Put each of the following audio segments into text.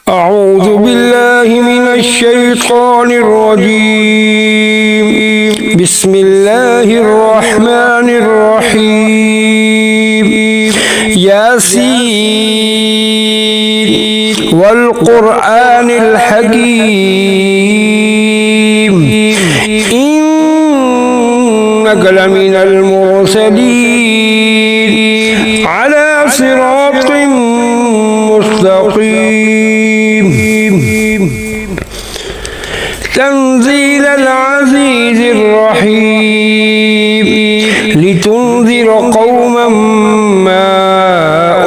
أعوذ بالله من الشيطان الرجيم. بسم الله الرحمن الرحيم. ياسين والقرآن الحكيم إنك لمن المرسلين على صراط مستقيم. تنزيل العزيز الرحيم لتنذر قوما ما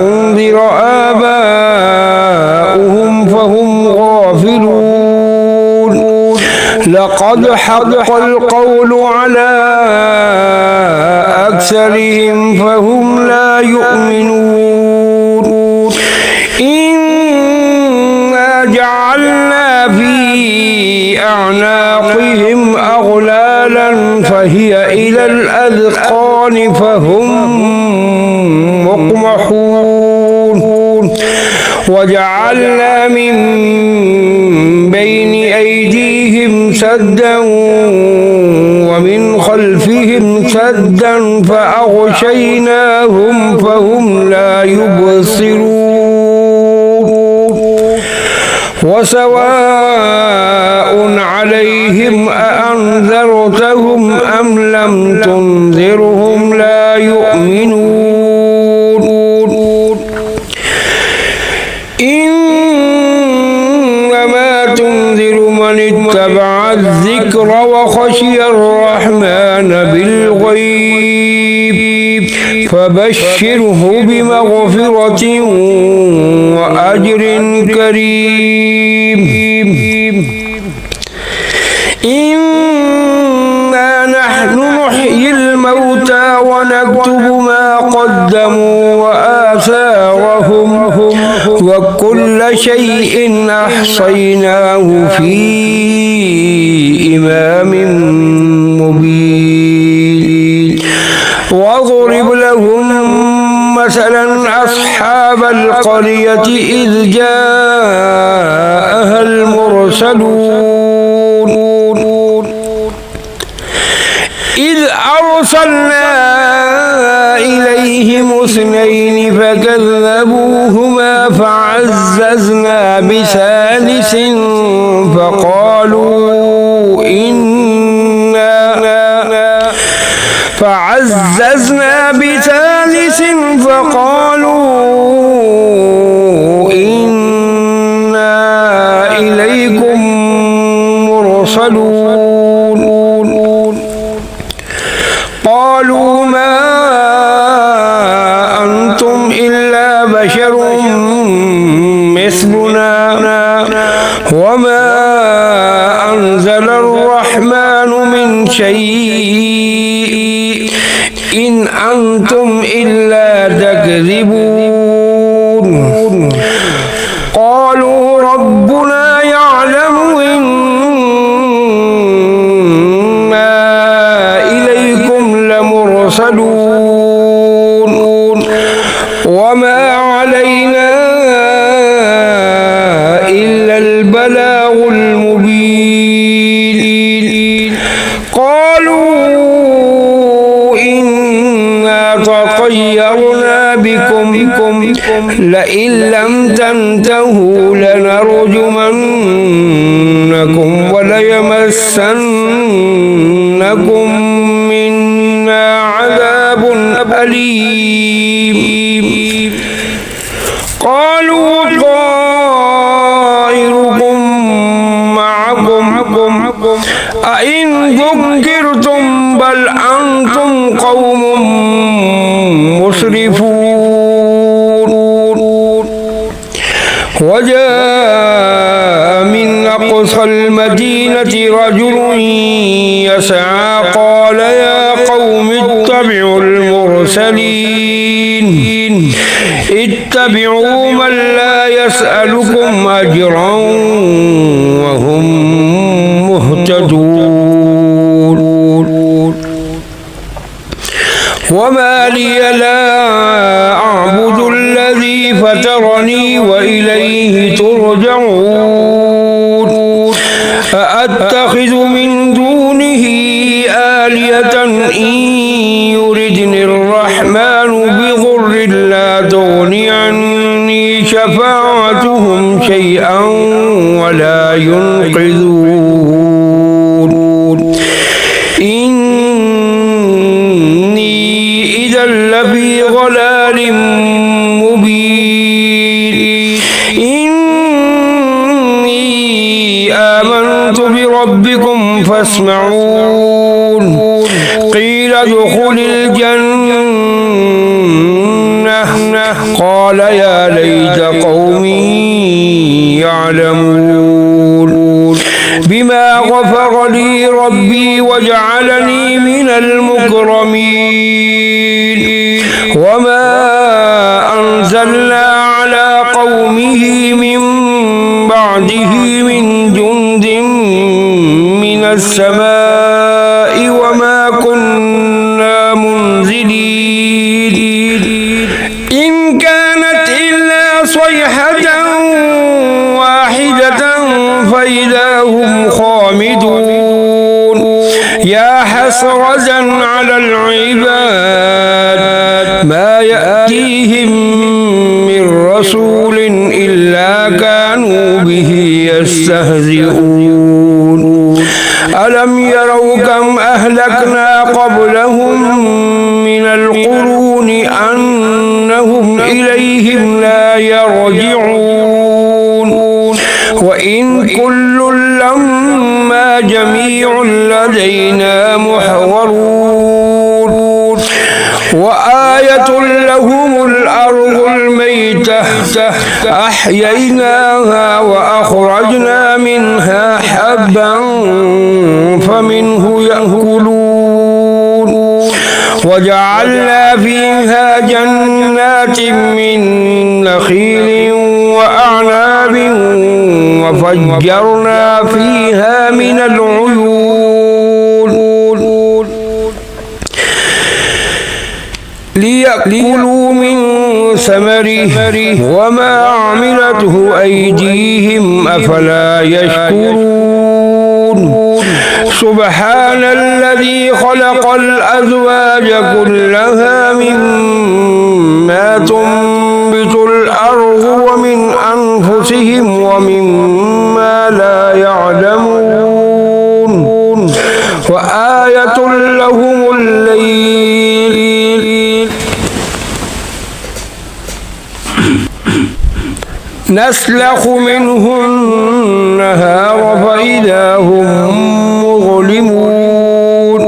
أنذر آباؤهم فهم غافلون. لقد حق القول على أكثرهم فهم لا يؤمنون. إنا جعلنا في أعناقهم أغلالا فهي إلى الأذقان فهم مقمحون. وجعلنا من بين أيديهم سدا ومن خلفهم سدا فأغشيناهم فهم لا يبصرون. وسواء عليهم أأنذرتهم أم لم تنذرهم لا يؤمنون. إنما تنذر من اتبع الذكر وخشي الرحمن بالغيب فبشره بمغفرة وأجر كريم. إنا نحن نحيي الموتى ونكتب ما قدموا وآثارهم وكل شيء أحصيناه في إمام مبين. واضرب لهم مثلا أصحاب القرية إذ جاءها المرسلون إذ أرسلنا إليهم اثنين فكذبوهما فعززنا بثالث فقالوا إنا إليكم مرسلون. قالوا ما أنتم إلا بشر مثلنا وما أنزل الرحمن من شيء إن أنتم إلا تكذبون. قالوا ربنا يعلم إنا إليكم لمرسلون وما علينا إلا البلاغ المبين. قالوا طيرنا بكم لئن لم تنتهوا لنرجمنكم وليمسنكم منا عذاب أليم. قالوا طائركم معكم أئن ذكرتم بل أنتم قوم مسرفون. وجاء من أقصى المدينة رجل يسعى قال يا قوم اتبعوا المرسلين اتبعوا من لا يسألكم أجرا وهم مهتدون. وما لي لا أعبد الذي فطرني وإليه ترجعون. ترجعون أأتخذ من دونه آلهة إن يردني الرحمن بضر لا تغني عني شفاعتهم شيئا ولا ينقذون إني إذا لفي ضلال مبين إني آمنت بربكم فاسمعون قيل ادخل الجنة قال يا ليت قومي يعلمون بما غفر لي ربي وجعلني من المكرمين وما أنزلنا على قومه من بعده من جند من السماء وما كنا منزلين إن كانت إلا صيحة واحدة فإذا هم خامدون يا حسرة على العباد ما يأتيهم من رسول إلا كانوا به يستهزئون ألم يروا كم أهلكنا قبلهم من القرون أنهم إليهم لا يرجعون وإن كل لما جميع لدينا محضرون وآية لهم الأرض الميتة أحييناها وأخرجنا منها حبا فمنه يأكلون وجعلنا فيها جنات من نخيل وأعناب وفجرنا فيها من العيون ليأكلوا من ثمره وما عملته أيديهم أفلا يشكرون سبحان الذي خلق الأزواج كلها مما تنبت الأرض ومن أنفسهم ومما لا يعلمون وآية لهم الليل نسلخ منه النهار فإذا هم مظلمون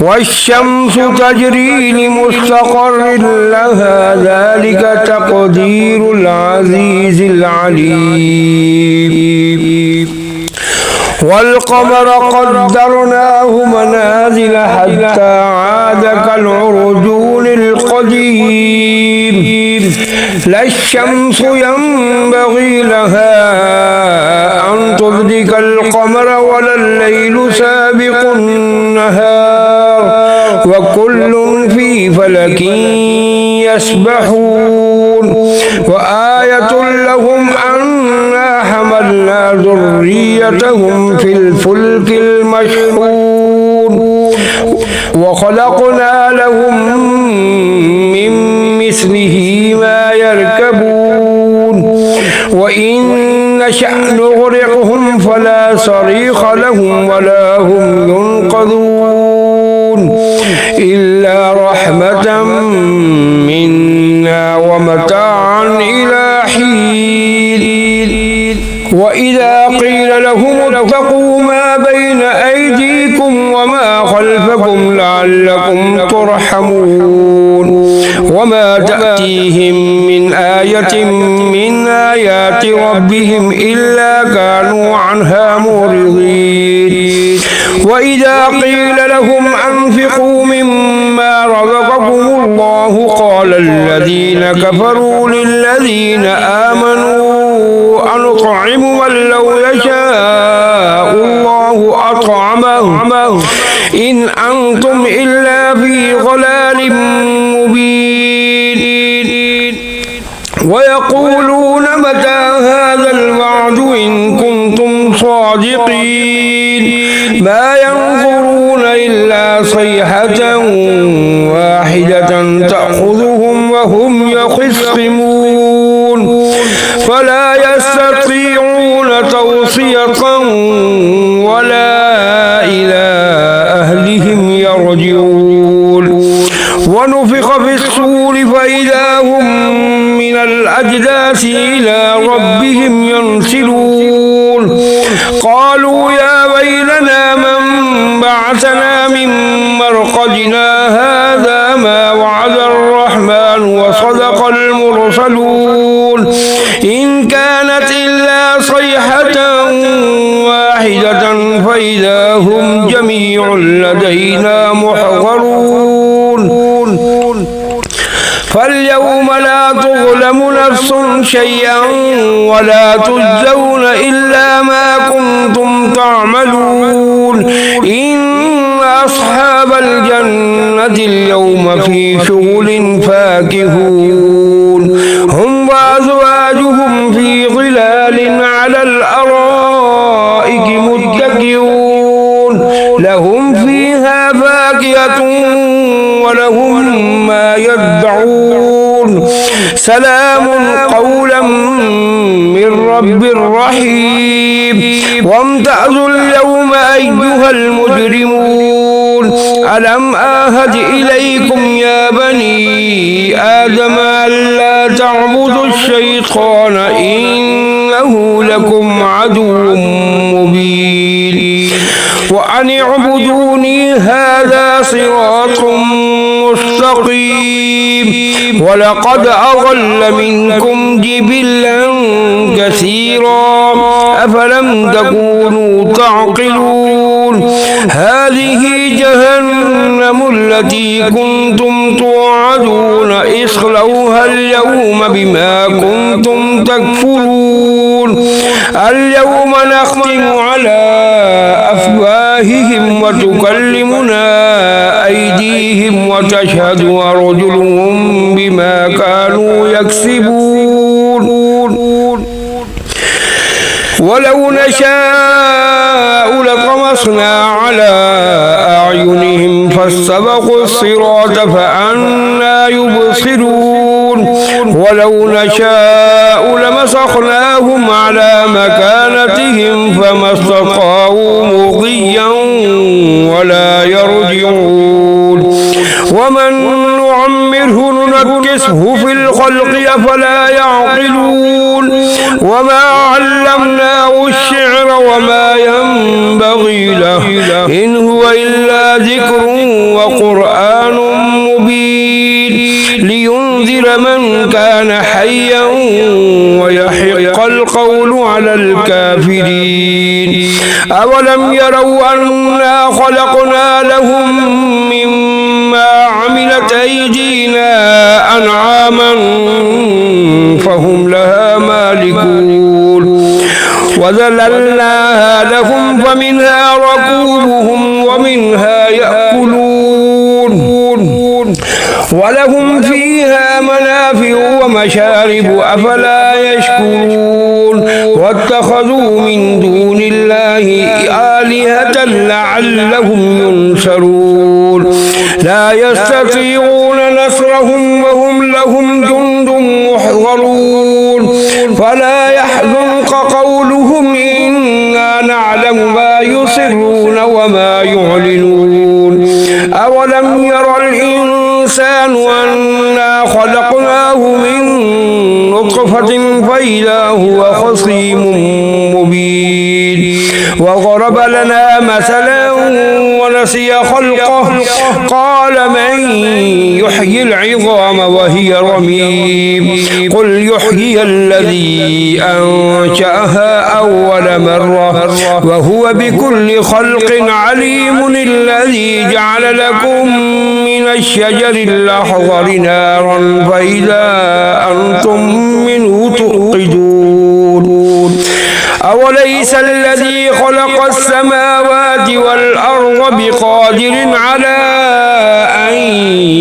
والشمس تجري لمستقر لها ذلك تقدير العزيز العليم والقمر قدرناه منازل حتى عاد كالعرجون القديم لا الشمس ينبغي لها أن تدرك القمر ولا الليل سابق النهار وكل في فلك يسبحون وآية لهم أنا حملنا ذريتهم في الفلك المشحون وخلقنا لهم من مثله ما يركبون وإن نشأ نغرقهم فلا صريخ لهم ولا هم ينقذون إلا رحمة منا ومتاعا إلى حين وإذا قيل لهم اتقوا ما بين أيديكم وما خلفكم لعلكم ترحمون وما تأتيهم من آية من آيات ربهم إلا كانوا عنها معرضين وإذا قيل لهم أنفقوا مما رزقكم الله قال الذين كفروا للذين آمنوا أنطعم من لو يشاء الله أطعمه إن أنتم إلا في ضلال مبين ويقولون متى هذا الصادقين ما ينظرون إلا صيحة واحدة تأخذهم وهم يخصمون فلا يستطيعون توصية ولا إلى أهلهم يرجعون ونفخ في الصور فإذا هم من الأجداث إلى ربهم ينسلون قالوا يا ويلنا من بعثنا من مرقدنا هذا ما وعد الرحمن وصدق المرسلون إن كانت إلا صيحة واحدة فإذا هم جميع لدينا محضرون فاليوم لا تظلم نفس شيئا ولا تجزون إلا ما كنتم تعملون إن أصحاب الجنة اليوم في شغل فاكهون هم وأزواجهم في ظلال على الأرائك متكئون لهم فيها فاكهة ولهم ما يدعون سلام قولا من رب رحيم وامتازوا اليوم أيها المجرمون ألم آهد إليكم يا بني آدم ألا تعبدوا الشيطان إنه لكم عدو مبين وأن اعبدوني هذا صراط مستقيم ولقد أضل منكم جبلا كثيرا أفلم تكونوا تعقلون هذه جهنم التي كنتم توعدون اصلوها اليوم بما كنتم تكفرون اليوم نختم على أفواههم وتكلمنا أيديهم وتشهد أرجلهم بما كانوا يكسبون ولو نشاء لطمسنا على أعينهم فاستبقوا الصراط فأنى يبصرون ولو نشاء لمسخناهم على مكانتهم فما استطاعوا مضيا ولا يرجعون ومن نعمره ننكسه في الخلق أفلا يعقلون وما علمناه الشعر وما ينبغي له إن هو إلا ذكر وقرآن مبين لينذر من كان حيا ويحق القول على الكافرين أولم يروا أنا خلقنا لهم مما عملت أيدينا أنعاما فهم لها مالكون وذللناها لهم فمنها ركوبهم ومنها يأكلون ولهم فيها منافع ومشارب أفلا يشكرون واتخذوا من دون الله آلهة لعلهم ينصرون لا يستطيعون نصرهم وهم لهم جند محضرون فلا يحزنك قولهم إنا نعلم ما يسرون وما يعلنون أولم ير الإنسان أنا خلقناه من نطفة فإذا هو خصيم مبين وضرب لنا مثلا ونسي خلقه قال من يحيي العظام وهي رميم قل يحيي الذي أنشأها أول مرة وهو بكل خلق عليم الذي جعل لكم من الشجر الأخضر نارا فإذا أنتم منه توقدون أوليس الذي خلق السماوات والأرض بقادر على أن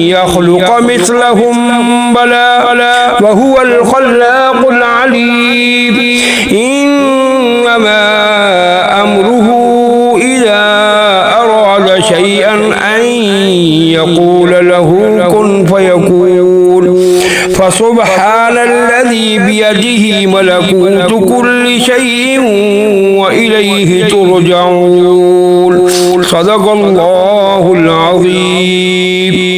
يخلق مثلهم بلى وهو الخلاق العليم إنما شيئا أن يقول له كن فيكون فسبحان الذي بيده ملكوت كل شيء وإليه ترجعون صدق الله العظيم.